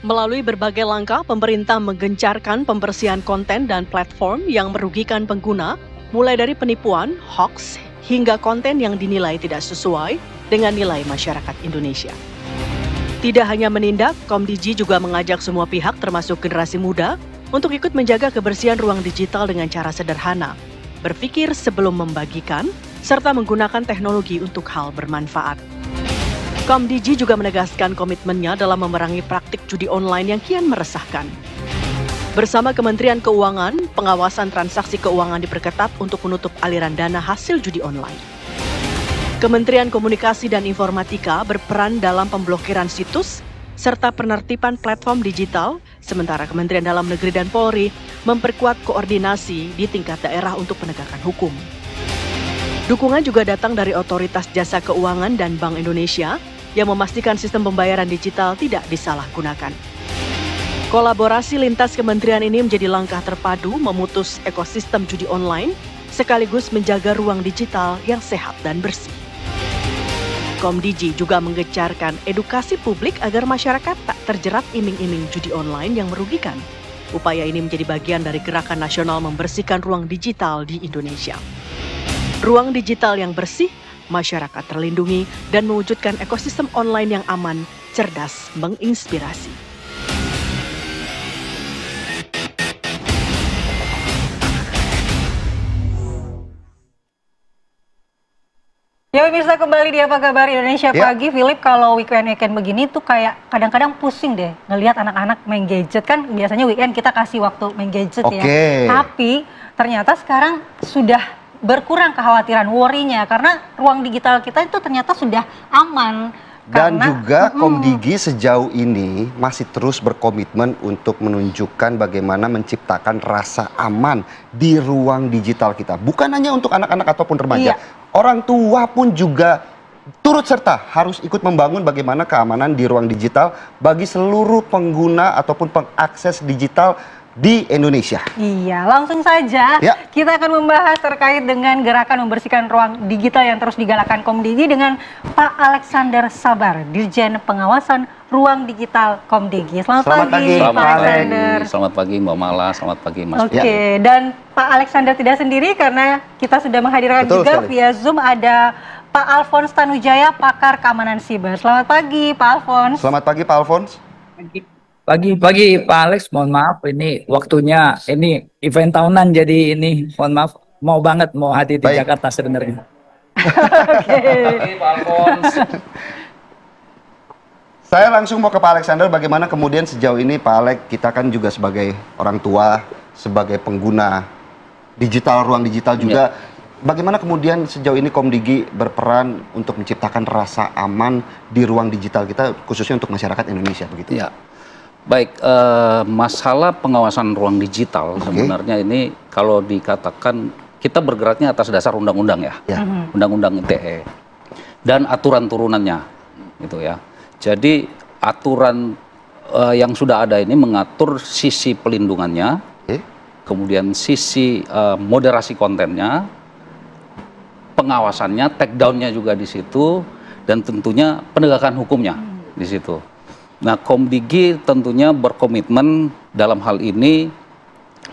Melalui berbagai langkah, pemerintah menggencarkan pembersihan konten dan platform yang merugikan pengguna, mulai dari penipuan, hoax, hingga konten yang dinilai tidak sesuai dengan nilai masyarakat Indonesia. Tidak hanya menindak, Komdigi juga mengajak semua pihak termasuk generasi muda untuk ikut menjaga kebersihan ruang digital dengan cara sederhana, berpikir sebelum membagikan, serta menggunakan teknologi untuk hal bermanfaat. Komdigi juga menegaskan komitmennya dalam memerangi praktik judi online yang kian meresahkan. Bersama Kementerian Keuangan, pengawasan transaksi keuangan diperketat untuk menutup aliran dana hasil judi online. Kementerian Komunikasi dan Informatika berperan dalam pemblokiran situs serta penertiban platform digital, sementara Kementerian Dalam Negeri dan Polri memperkuat koordinasi di tingkat daerah untuk penegakan hukum. Dukungan juga datang dari Otoritas Jasa Keuangan dan Bank Indonesia yang memastikan sistem pembayaran digital tidak disalahgunakan. Kolaborasi lintas kementerian ini menjadi langkah terpadu memutus ekosistem judi online, sekaligus menjaga ruang digital yang sehat dan bersih. Komdigi juga menggencarkan edukasi publik agar masyarakat tak terjerat iming-iming judi online yang merugikan. Upaya ini menjadi bagian dari gerakan nasional membersihkan ruang digital di Indonesia. Ruang digital yang bersih, masyarakat terlindungi, dan mewujudkan ekosistem online yang aman, cerdas, menginspirasi. Ya pemirsa, kembali di Apa Kabar Indonesia Pagi. Philip, kalau weekend begini tuh kayak kadang-kadang pusing deh ngelihat anak-anak main gadget. Kan biasanya weekend kita kasih waktu main gadget ya. Tapi ternyata sekarang sudah berkurang kekhawatiran, worry-nya, karena ruang digital kita itu ternyata sudah aman. Dan juga Komdigi sejauh ini masih terus berkomitmen untuk menunjukkan bagaimana menciptakan rasa aman di ruang digital kita. Bukan hanya untuk anak-anak ataupun remaja, orang tua pun juga turut serta harus ikut membangun bagaimana keamanan di ruang digital bagi seluruh pengguna ataupun pengakses digital di Indonesia. Iya, langsung saja kita akan membahas terkait dengan gerakan membersihkan ruang digital yang terus digalakan Komdigi dengan Pak Alexander Sabar, Dirjen Pengawasan Ruang Digital Komdigi. Selamat pagi Pak Alexander. Selamat pagi Mbak Mala, selamat pagi Mas. Oke, dan Pak Alexander tidak sendiri karena kita sudah menghadirkan juga via Zoom ada Pak Alphonse Tanujaya, pakar keamanan siber. Selamat pagi Pak Alphonse. Selamat pagi Pak Alphonse. Pagi Pak Alex, mohon maaf ini waktunya, ini event tahunan jadi ini mohon maaf, mau banget mau hadir di Jakarta sebenarnya. Oke. Pak Alphonse. Saya langsung mau ke Pak Alexander, bagaimana kemudian sejauh ini Pak Alex, kita kan juga sebagai orang tua, sebagai pengguna digital, ruang digital juga, bagaimana kemudian sejauh ini Komdigi berperan untuk menciptakan rasa aman di ruang digital kita, khususnya untuk masyarakat Indonesia begitu? Ya. Baik, masalah pengawasan ruang digital sebenarnya ini kalau dikatakan kita bergeraknya atas dasar undang-undang ya, undang-undang ITE dan aturan turunannya, gitu ya. Jadi aturan yang sudah ada ini mengatur sisi pelindungannya, kemudian sisi moderasi kontennya, pengawasannya, take down-nya juga di situ, dan tentunya penegakan hukumnya di situ. Nah, Komdigi tentunya berkomitmen dalam hal ini,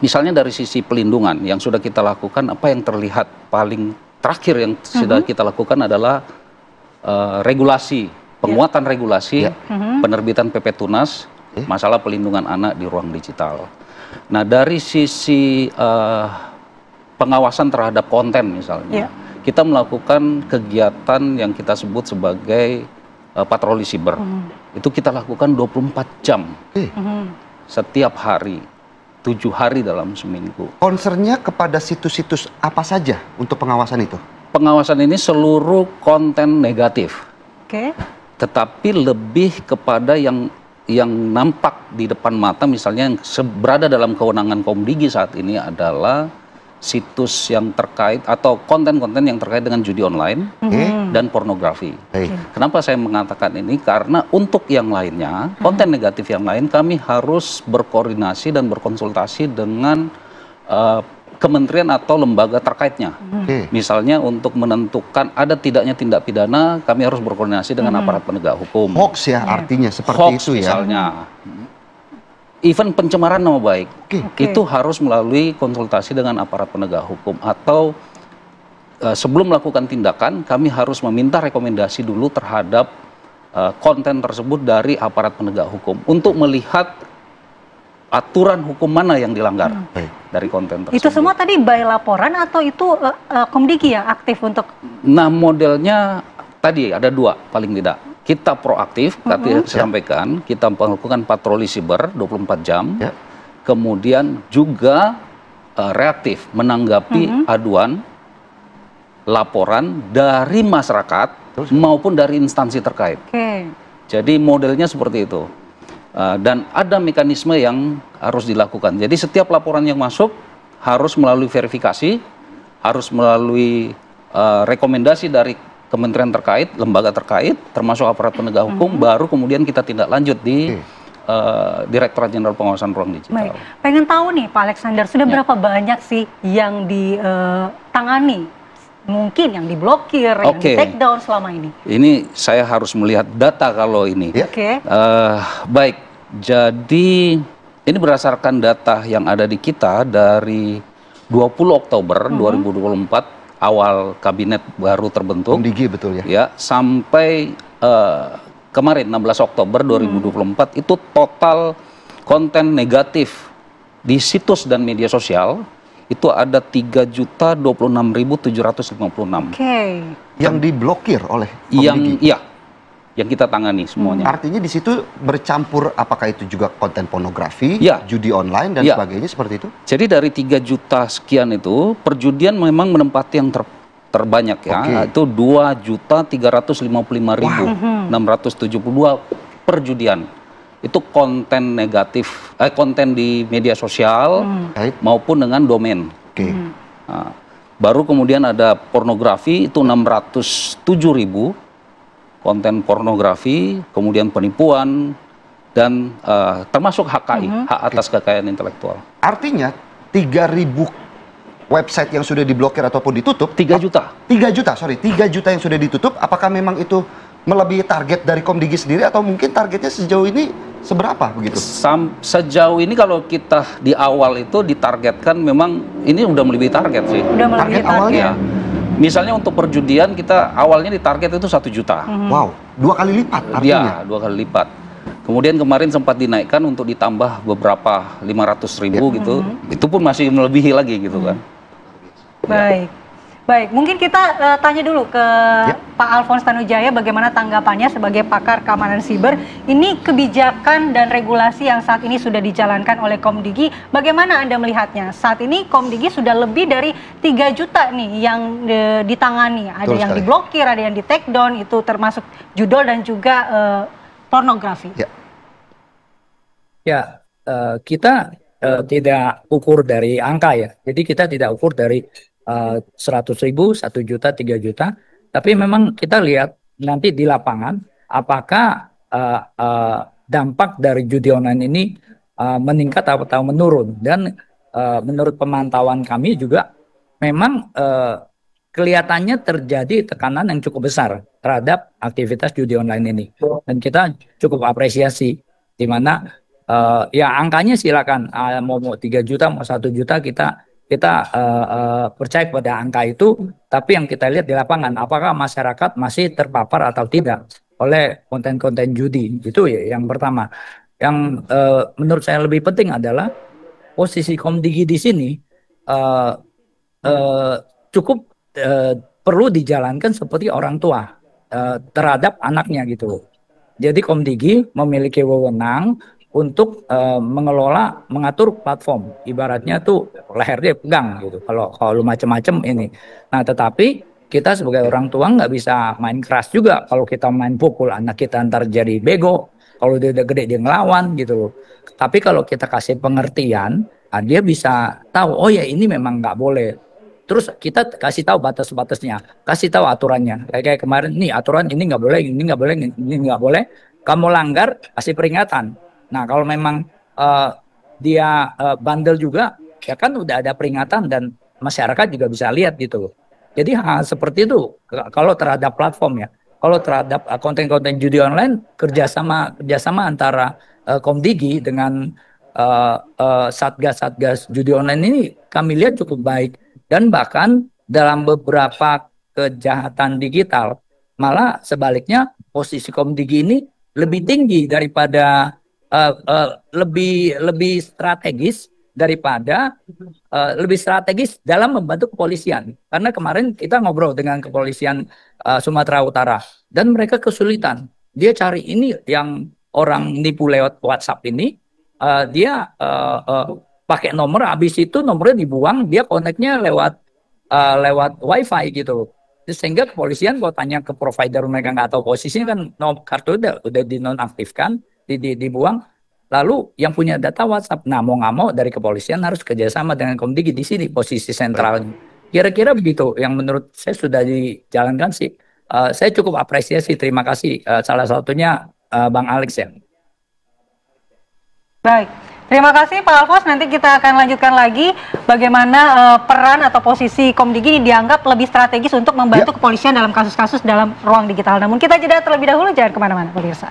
misalnya dari sisi pelindungan yang sudah kita lakukan, apa yang terlihat paling terakhir yang sudah kita lakukan adalah regulasi, penguatan regulasi, penerbitan PP Tunas, masalah pelindungan anak di ruang digital. Nah, dari sisi pengawasan terhadap konten misalnya, kita melakukan kegiatan yang kita sebut sebagai patroli siber. Itu kita lakukan 24 jam setiap hari, 7 hari dalam seminggu. Concernnya kepada situs-situs apa saja untuk pengawasan itu? Pengawasan ini seluruh konten negatif. Tetapi lebih kepada yang nampak di depan mata, misalnya yang berada dalam kewenangan Komdigi saat ini adalah situs yang terkait atau konten-konten yang terkait dengan judi online dan pornografi. Kenapa saya mengatakan ini? Karena untuk yang lainnya, konten negatif yang lain, kami harus berkoordinasi dan berkonsultasi dengan kementerian atau lembaga terkaitnya. Misalnya untuk menentukan ada tidaknya tindak pidana, kami harus berkoordinasi dengan aparat penegak hukum. Hoax ya artinya seperti Hoax itu ya. Misalnya. Even pencemaran nama baik, Oke. itu harus melalui konsultasi dengan aparat penegak hukum atau sebelum melakukan tindakan, kami harus meminta rekomendasi dulu terhadap konten tersebut dari aparat penegak hukum untuk melihat aturan hukum mana yang dilanggar dari konten tersebut. Itu semua tadi by laporan atau itu Komdigi yang aktif untuk? Nah, modelnya tadi ada dua paling tidak. Kita proaktif, tadi saya sampaikan, kita melakukan patroli siber 24 jam. Kemudian juga reaktif menanggapi aduan, laporan dari masyarakat maupun dari instansi terkait. Jadi modelnya seperti itu. Dan ada mekanisme yang harus dilakukan. Jadi setiap laporan yang masuk harus melalui verifikasi, harus melalui rekomendasi dari kementerian terkait, lembaga terkait, termasuk aparat penegak hukum, baru kemudian kita tindak lanjut di Direktorat Jenderal Pengawasan Ruang Digital. Baik. Pengen tahu nih Pak Alexander, sudah berapa banyak sih yang ditangani? Mungkin yang diblokir, yang di take down selama ini? Ini saya harus melihat data kalau ini. Baik, jadi ini berdasarkan data yang ada di kita dari 20 Oktober 2024, awal kabinet baru terbentuk. Komdigi betul ya? Ya, sampai kemarin 16 Oktober 2024 itu total konten negatif di situs dan media sosial itu ada 3.026.756. Yang diblokir oleh Komdigi? Yang kita tangani semuanya. Artinya di situ bercampur apakah itu juga konten pornografi, judi online dan sebagainya seperti itu? Jadi dari 3 juta sekian itu, perjudian memang menempati yang terbanyak ya, itu 2.355.672 perjudian. Itu konten negatif, konten di media sosial maupun dengan domain. Nah, baru kemudian ada pornografi itu 607.000 konten pornografi, kemudian penipuan dan termasuk HKI, hak atas kekayaan intelektual. Artinya 3.000 website yang sudah diblokir ataupun ditutup? 3 juta. 3 juta, sorry, 3 juta yang sudah ditutup. Apakah memang itu melebihi target dari Komdigi sendiri atau mungkin targetnya sejauh ini seberapa begitu? Sejauh ini kalau kita di awal itu ditargetkan memang ini udah melebihi target sih. Udah melebihi target awalnya. Misalnya untuk perjudian kita awalnya ditarget itu 1 juta. Wow, 2 kali lipat artinya? Iya, 2 kali lipat. Kemudian kemarin sempat dinaikkan untuk ditambah beberapa 500.000 gitu. Itu pun masih melebihi lagi gitu kan. Baik. Baik, mungkin kita tanya dulu ke Pak Alphonse Tanujaya bagaimana tanggapannya sebagai pakar keamanan siber. Ini kebijakan dan regulasi yang saat ini sudah dijalankan oleh Komdigi, bagaimana Anda melihatnya? Saat ini Komdigi sudah lebih dari 3 juta nih yang ditangani. Ada yang diblokir, ada yang di take down, itu termasuk judul dan juga pornografi. Kita tidak ukur dari angka ya. Jadi kita tidak ukur dari 100.000, 1 juta, 3 juta. Tapi memang kita lihat nanti di lapangan apakah dampak dari judi online ini meningkat atau menurun. Dan menurut pemantauan kami juga memang kelihatannya terjadi tekanan yang cukup besar terhadap aktivitas judi online ini. Dan kita cukup apresiasi di mana ya angkanya silakan mau 3 juta mau 1 juta kita percaya pada angka itu, tapi yang kita lihat di lapangan apakah masyarakat masih terpapar atau tidak oleh konten-konten judi. Itu ya yang pertama. Yang menurut saya lebih penting adalah posisi Komdigi di sini cukup perlu dijalankan seperti orang tua terhadap anaknya gitu. Jadi Komdigi memiliki wewenang untuk mengatur platform, ibaratnya tuh lehernya pegang gitu. Kalau macam-macam ini. Nah, tetapi kita sebagai orang tua nggak bisa main keras juga. Kalau kita main pukul anak kita ntar jadi bego. Kalau dia udah gede dia ngelawan gitu loh. Tapi kalau kita kasih pengertian, dia bisa tahu. Oh ya ini memang nggak boleh. Terus kita kasih tahu batas-batasnya, kasih tahu aturannya. Kayak kemarin nih aturan ini nggak boleh, ini nggak boleh, ini nggak boleh. Kamu langgar kasih peringatan. Nah kalau memang dia bandel juga, ya kan udah ada peringatan dan masyarakat juga bisa lihat gitu. Jadi hal seperti itu kalau terhadap platform ya, kalau terhadap konten-konten judi online kerjasama antara Komdigi dengan satgas-satgas judi online ini kami lihat cukup baik, dan bahkan dalam beberapa kejahatan digital malah sebaliknya posisi Komdigi ini lebih tinggi daripada lebih strategis daripada lebih strategis dalam membantu kepolisian, karena kemarin kita ngobrol dengan kepolisian Sumatera Utara dan mereka kesulitan, dia cari ini yang orang nipu lewat WhatsApp ini. Dia pakai nomor, habis itu nomornya dibuang, dia koneknya lewat wifi gitu. Sehingga kepolisian kalau tanya ke provider mereka nggak tahu posisinya, kan kartu udah dinonaktifkan, dibuang. Lalu yang punya data WhatsApp, nah mau nggak mau dari kepolisian harus kerjasama dengan Komdigi di sini posisi sentralnya. Kira-kira begitu yang menurut saya sudah dijalankan sih. Saya cukup apresiasi, terima kasih. Salah satunya Bang Alex ya. Baik, terima kasih Pak Alfons. Nanti kita akan lanjutkan lagi bagaimana peran atau posisi Komdigi ini dianggap lebih strategis untuk membantu kepolisian dalam kasus-kasus dalam ruang digital. Namun kita jeda terlebih dahulu, jangan kemana-mana pemirsa.